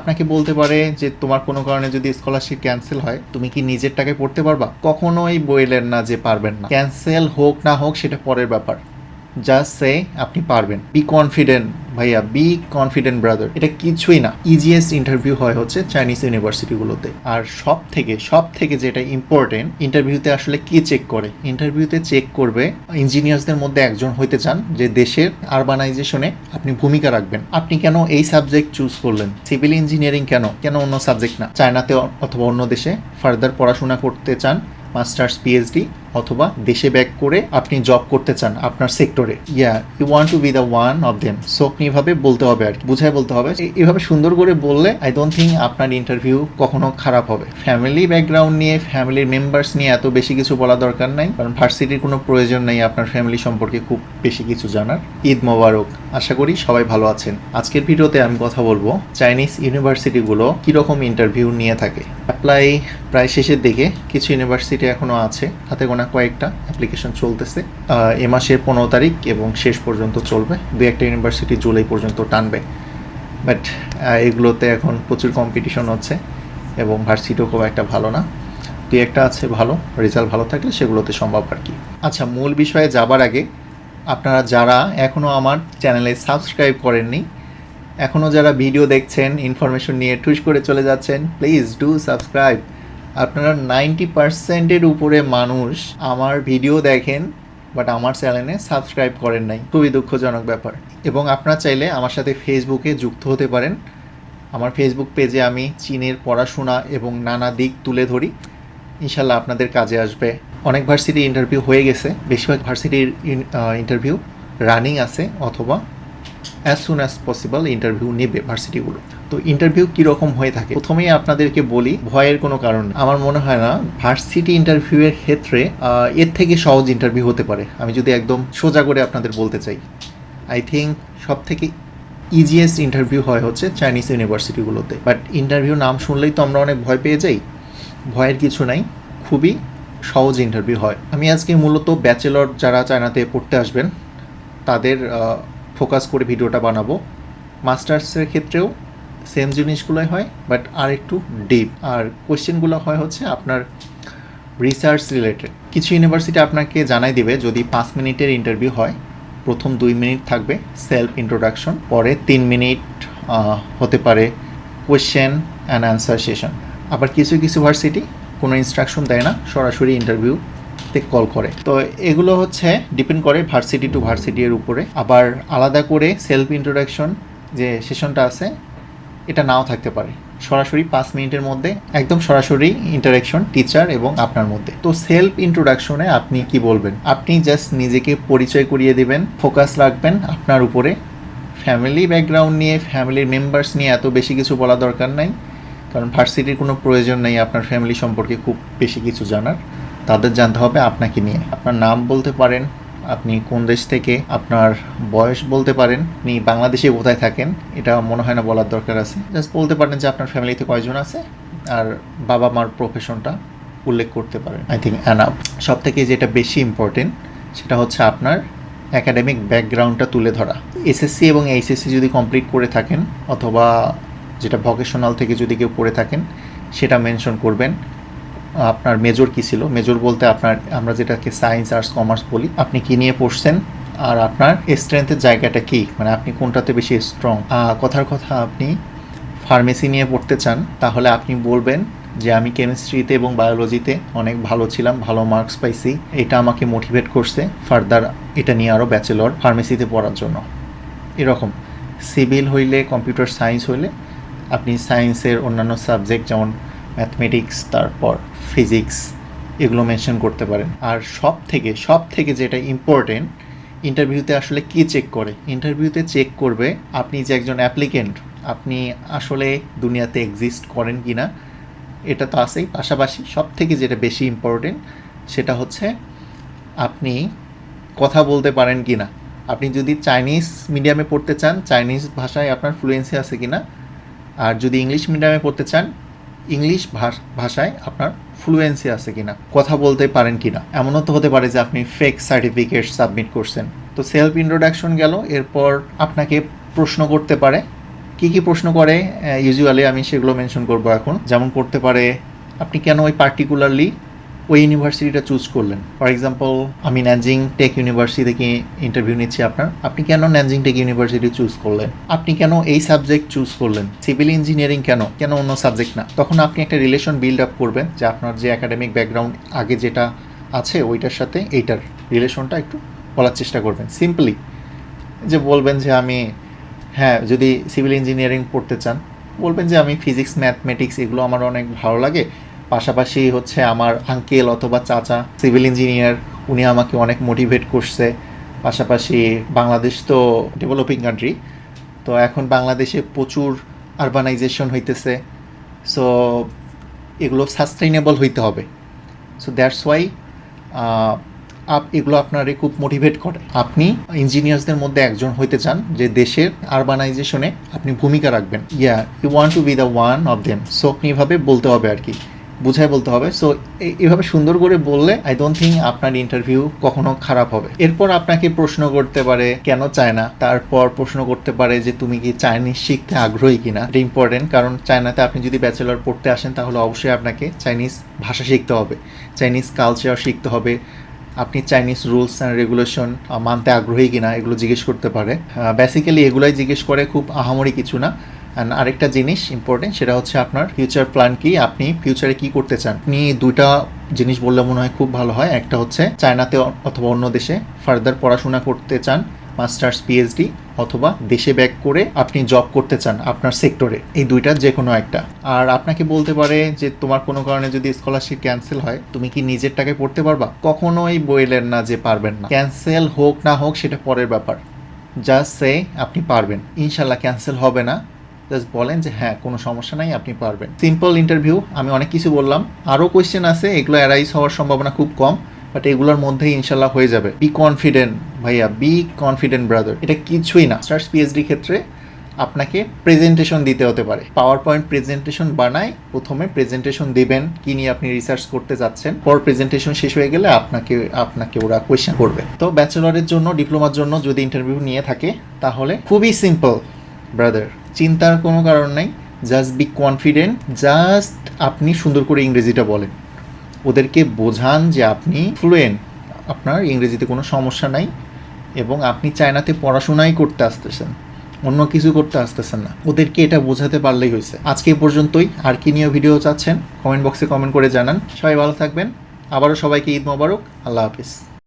আপনাকে বলতে পারে যে তোমার কোনো কারণে যদি স্কলারশিপ ক্যান্সেল হয় তুমি কি নিজের টাকায় পড়তে পারবা? কখনোই বললেন না যে পারবেন না। ক্যান্সেল হোক না হোক সেটা পরের ব্যাপার, জাস্ট সে আপনি পারবেন। বি কনফিডেন্ট ভাইয়া, বি কনফিডেন্ট ব্রাদার। এটা কিছুই না। ইজিয়েস্ট ইন্টারভিউ হয় হচ্ছে চাইনিজ ইউনিভার্সিটিগুলোতে। আর সব থেকে যেটা ইম্পর্টেন্ট, ইন্টারভিউতে আসলে কি চেক করে? ইন্টারভিউতে চেক করবে ইঞ্জিনিয়ার্সদের মধ্যে একজন হইতে চান যে দেশের আরবানাইজেশনে আপনি ভূমিকা রাখবেন। আপনি কেন এই সাবজেক্ট চুজ করলেন? সিভিল ইঞ্জিনিয়ারিং কেন অন্য সাবজেক্ট না? চায়নাতে অথবা অন্য দেশে ফার্দার পড়াশোনা করতে চান, মাস্টার্স পিএইচডি, অথবা দেশে ব্যাক করে আপনি জব করতে চান আপনার সেক্টরে। You want to be the one of them. So আপনি এভাবে বলতে হবে আর কি, বুঝায় বলতে হবে। এভাবে সুন্দর করে বললে আই ডোন্ট থিঙ্ক আপনার ইন্টারভিউ কখনো খারাপ হবে। ফ্যামিলি ব্যাকগ্রাউন্ড নিয়ে, ফ্যামিলির মেম্বার্স নিয়ে এত বেশি কিছু বলা দরকার নাই, কারণ ভার্সিটির কোনো প্রয়োজন নেই আপনার ফ্যামিলি সম্পর্কে খুব বেশি কিছু জানার। ঈদ মোবারক। আশা করি সবাই ভালো আছেন। আজকের ভিডিওতে আমি কথা বলবো চাইনিজ ইউনিভার্সিটিগুলো কীরকম ইন্টারভিউ নিয়ে থাকে। অ্যাপ্লাই প্রায় শেষের দিকে, কিছু ইউনিভার্সিটি এখনও আছে, হাতে গোনা কয়েকটা অ্যাপ্লিকেশন চলতেছে। এ মাসের 15 তারিখ এবং শেষ পর্যন্ত চলবে। দু একটা ইউনিভার্সিটি জুলাই পর্যন্ত টানবে, বাট এগুলোতে এখন প্রচুর কম্পিটিশন হচ্ছে এবং ভার্সিটিও খুব একটা ভালো না। দু একটা আছে ভালো, রেজাল্ট ভালো থাকলে সেগুলোতে সম্ভব আর কি। আচ্ছা, মূল বিষয়ে যাবার আগে আপনারা যারা এখনও আমার চ্যানেলে সাবস্ক্রাইব করেননি, এখনও যারা ভিডিও দেখছেন ইনফরমেশন নিয়ে ঠুস করে চলে যাচ্ছেন, প্লিজ ডু সাবস্ক্রাইব। আপনারা 90%-এর উপরে মানুষ আমার ভিডিও দেখেন বাট আমার চ্যানেলে সাবস্ক্রাইব করেন নাই, খুবই দুঃখজনক ব্যাপার। এবং আপনারা চাইলে আমার সাথে ফেসবুকে যুক্ত হতে পারেন। আমার ফেসবুক পেজে আমি চীনের পড়াশোনা এবং নানা দিক তুলে ধরি, ইনশাল্লাহ আপনাদের কাজে আসবে। অনেক ভার্সিটি ইন্টারভিউ হয়ে গেছে, বেশিরভাগ ভার্সিটির ইন্টারভিউ রানিং আছে অথবা as soon as possible interview নেবে ভার্সিটিগুলো। তো ইন্টারভিউ কীরকম হয়ে থাকে প্রথমেই আপনাদেরকে বলি, ভয়ের কোনো কারণ নেই। আমার মনে হয় না ভার্সিটি ইন্টারভিউয়ের ক্ষেত্রে এর থেকে সহজ ইন্টারভিউ হতে পারে। আমি যদি একদম সোজা করে আপনাদের বলতে চাই, আই থিঙ্ক সব থেকে ইজিয়েস্ট ইন্টারভিউ হয় হচ্ছে চাইনিজ ইউনিভার্সিটিগুলোতে। বাট ইন্টারভিউ নাম শুনলেই তো আমরা অনেক ভয় পেয়ে যাই। ভয়ের কিছু নাই, খুবই সহজ ইন্টারভিউ হয়। আমি আজকে মূলত ব্যাচেলর যারা চায়নাতে পড়তে আসবেন তাদের ফোকাস করে ভিডিওটা বানাবো। মাস্টার্সের ক্ষেত্রেও সেম জিনিসগুলোই হয়, বাট আর একটু ডিপ। আর কোয়েশ্চেনগুলো হয় হচ্ছে আপনার রিসার্চ রিলেটেড। কিছু ইউনিভার্সিটি আপনাকে জানাই দিবে যদি 5 মিনিটের ইন্টারভিউ হয়, প্রথম 2 মিনিট থাকবে সেলফ ইন্ট্রোডাকশন, পরে 3 মিনিট হতে পারে কোয়েশ্চেন অ্যান্ড অ্যান্সার সেশন। আবার কিছু ভার্সিটি কোনো ইনস্ট্রাকশন দেয় না, সরাসরি ইন্টারভিউতে কল করে। তো এগুলো হচ্ছে ডিপেন্ড করে ভার্সিটি টু ভার্সিটির উপরে। আবার আলাদা করে সেলফ ইন্ট্রোডাকশন যে সেশনটা আছে এটা নাও থাকতে পারে, সরাসরি 5 মিনিটের মধ্যে একদম সরাসরি ইন্টারাকশন টিচার এবং আপনার মধ্যে। তো সেলফ ইন্ট্রোডাকশনে আপনি কি বলবেন? আপনি জাস্ট নিজেকে পরিচয় করিয়ে দিবেন, ফোকাস রাখবেন আপনার উপরে। ফ্যামিলি ব্যাকগ্রাউন্ড নিয়ে, ফ্যামিলির মেম্বার্স নিয়ে এত বেশি কিছু বলা দরকার নাই, কারণ ভার্সিটির কোনো প্রয়োজন নেই আপনার ফ্যামিলি সম্পর্কে খুব বেশি কিছু জানার। তাদের জানতে হবে আপনাকে নিয়ে। আপনার নাম বলতে পারেন, আপনি কোন দেশ থেকে, আপনার বয়স বলতে পারেন, আপনি বাংলাদেশে কোথায় থাকেন, এটা মনে হয় না বলার দরকার আছে। জাস্ট বলতে পারেন যে আপনার ফ্যামিলিতে কয়জন আছে আর বাবা মার প্রফেশনটা উল্লেখ করতে পারেন। I think enough. সব থেকে যেটা বেশি ইম্পর্টেন্ট সেটা হচ্ছে আপনার অ্যাকাডেমিক ব্যাকগ্রাউন্ডটা তুলে ধরা। এসএসসি এবং এইচএসসি যদি কমপ্লিট করে থাকেন, অথবা যেটা ভোকেশনাল থেকে যদি কেউ পড়ে থাকেন সেটা মেনশন করবেন। আপনার মেজর কী ছিল, মেজর বলতে আপনার আমরা যেটাকে সায়েন্স আর্টস কমার্স বলি, আপনি কী নিয়ে পড়ছেন আর আপনার স্ট্রেংথের জায়গাটা কী, মানে আপনি কোনটাতে বেশি স্ট্রং। কথার কথা আপনি ফার্মেসি নিয়ে পড়তে চান, তাহলে আপনি বলবেন যে আমি কেমিস্ট্রিতে এবং বায়োলজিতে অনেক ভালো ছিলাম, ভালো মার্কস পাইছি, এটা আমাকে মোটিভেট করছে ফার্দার এটা নিয়ে আরও ব্যাচেলর ফার্মেসিতে পড়ার জন্য। এরকম সিভিল হইলে, কম্পিউটার সায়েন্স হইলে আপনি সায়েন্সের অন্যান্য সাবজেক্ট যেমন ম্যাথমেটিক্স, তারপর ফিজিক্স, এগুলো মেনশন করতে পারেন। আর সব থেকে যেটা ইম্পর্টেন্ট, ইন্টারভিউতে আসলে কী চেক করে? ইন্টারভিউতে চেক করবে আপনি যে একজন অ্যাপ্লিকেন্ট, আপনি আসলে দুনিয়াতে এক্সিস্ট করেন কি না, এটা তো আছেই। পাশাপাশি সব থেকে যেটা বেশি ইম্পর্টেন্ট সেটা হচ্ছে আপনি কথা বলতে পারেন কি না। আপনি যদি চাইনিজ মিডিয়ামে পড়তে চান, চাইনিজ ভাষায় আপনার ফ্লুয়েন্সি আছে কি না। আর যদি ইংলিশ মিডিয়ামে পড়তে চান, ইংলিশ ভাষায় আপনার ফ্লুয়েন্সি আছে কিনা, কথা বলতে পারেন কিনা। এমনও তো হতে পারে যে আপনি ফেক সার্টিফিকেট সাবমিট করছেন। তো সেলফ ইন্ট্রোডাকশন গেল, এরপর আপনাকে প্রশ্ন করতে পারে কী প্রশ্ন করে ইউজুয়ালি আমি সেগুলো মেনশন করব এখন। যেমন করতে পারে আপনি কেন ওই পার্টিকুলারলি ওই ইউনিভার্সিটিটা চুজ করলেন। ফর এক্সাম্পল আমি ন্যানজিং টেক ইউনিভার্সিটি থেকে ইন্টারভিউ নিচ্ছি আপনি কেন ন্যানজিং টেক ইউনিভার্সিটি চুজ করলেন, আপনি কেন এই সাবজেক্ট চুজ করলেন, সিভিল ইঞ্জিনিয়ারিং কেন অন্য সাবজেক্ট না। তখন আপনি একটা রিলেশন বিল্ড আপ করবেন যে আপনার যে একাডেমিক ব্যাকগ্রাউন্ড আগে যেটা আছে ওইটার সাথে এইটার রিলেশনটা একটু বলার চেষ্টা করবেন। সিম্পলি যে বলবেন যে আমি যদি সিভিল ইঞ্জিনিয়ারিং পড়তে চান, বলবেন যে আমি ফিজিক্স ম্যাথমেটিক্স এগুলো আমার অনেক ভালো লাগে, পাশাপাশি হচ্ছে আমার আঙ্কেল অথবা চাচা সিভিল ইঞ্জিনিয়ার, উনি আমাকে অনেক মোটিভেট করছে। পাশাপাশি বাংলাদেশ তো ডেভেলপিং কান্ট্রি, তো এখন বাংলাদেশে প্রচুর আরবানাইজেশন হইতেছে, সো এগুলো সাস্টেইনেবল হইতে হবে। সো দ্যাটস ওয়াই এগুলো আপনারে খুব মোটিভেট করে। আপনি ইঞ্জিনিয়ার্সদের মধ্যে একজন হইতে চান যে দেশের আরবানাইজেশনে আপনি ভূমিকা রাখবেন। You want to be the one of them. So আপনি এভাবে বলতে হবে আর কি, বুঝায় বলতে হবে। সো এভাবে সুন্দর করে বললে আই ডোন্ট থিঙ্ক আপনার ইন্টারভিউ কখনো খারাপ হবে। এরপর আপনাকে প্রশ্ন করতে পারে কেন চায়না, তারপর প্রশ্ন করতে পারে যে তুমি কি চাইনিজ শিখতে আগ্রহী কিনা। এটা ইম্পর্টেন্ট, কারণ চায়নাতে আপনি যদি ব্যাচেলর পড়তে আসেন তাহলে অবশ্যই আপনাকে চাইনিজ ভাষা শিখতে হবে, চাইনিজ কালচার শিখতে হবে, আপনি চাইনিজ রুলস অ্যান্ড রেগুলেশন মানতে আগ্রহী কিনা এগুলো জিজ্ঞেস করতে পারে। বেসিক্যালি এগুলাই জিজ্ঞেস করে, খুব আহামরি কিছু না। অ্যান্ড আরেকটা জিনিস ইম্পর্টেন্ট, সেটা হচ্ছে আপনার ফিউচার প্ল্যান কি, আপনি ফিউচারে কি করতে চান। আপনি দুইটা জিনিস বললে মনে হয় খুব ভালো হয়। একটা হচ্ছে চায়নাতে অথবা অন্য দেশে ফার্দার পড়াশোনা করতে চান, মাস্টার্স পিএইচডি, অথবা দেশে ব্যাক করে আপনি জব করতে চান আপনার সেক্টরে, এই দুইটার যে কোনো একটা। আর আপনাকে বলতে পারে যে তোমার কোনো কারণে যদি স্কলারশিপ ক্যান্সেল হয় তুমি কি নিজের টাকায় পড়তে পারবা। কখনোই বললেন না যে পারবেন না। ক্যান্সেল হোক না হোক সেটা পরের ব্যাপার, জাস্ট সে আপনি পারবেন, ইনশাল্লাহ ক্যান্সেল হবে না। জাস্ট বলেন যে কোনো সমস্যা নাই, আপনি পারবেন। সিম্পল ইন্টারভিউ, আমি অনেক কিছু বললাম, আরও কোয়েশ্চেন আছে, এগুলো অ্যারাইজ হওয়ার সম্ভাবনা খুব কম, বাট এগুলোর মধ্যেই ইনশাল্লাহ হয়ে যাবে। বি কনফিডেন্ট ভাইয়া, বি কনফিডেন্ট ব্রাদার। এটা কিছুই না। মাস্টার্স পিএইচডি ক্ষেত্রে আপনাকে প্রেজেন্টেশন দিতে হতে পারে। পাওয়ার পয়েন্ট প্রেজেন্টেশন বানায় প্রথমে প্রেজেন্টেশন দিবেন কি নিয়ে আপনি রিসার্চ করতে যাচ্ছেন, পর প্রেজেন্টেশন শেষ হয়ে গেলে আপনাকে ওরা কোয়েশ্চেন করবে। তো ব্যাচেলরের জন্য, ডিপ্লোমার জন্য যদি ইন্টারভিউ নিয়ে থাকে তাহলে খুবই সিম্পল ব্রাদার, চিন্তার কোনো কারণ নাই। জাস্ট বি কনফিডেন্ট, জাস্ট আপনি সুন্দর করে ইংরেজিটা বলেন, ওদেরকে বোঝান যে আপনি ফ্লুয়েন্ট, আপনার ইংরেজিতে কোনো সমস্যা নাই এবং আপনি চায়নাতে পড়াশোনাই করতে আসতেছেন, অন্য কিছু করতে আসতেছেন না। ওদেরকে এটা বোঝাতে পারলেই হয়েছে। আজকে এই পর্যন্তই। আর কি নিয়ে ভিডিও চাচ্ছেন কমেন্ট বক্সে কমেন্ট করে জানান। সবাই ভালো থাকবেন। আবারও সবাইকে ঈদ মোবারক। আল্লাহ হাফিজ।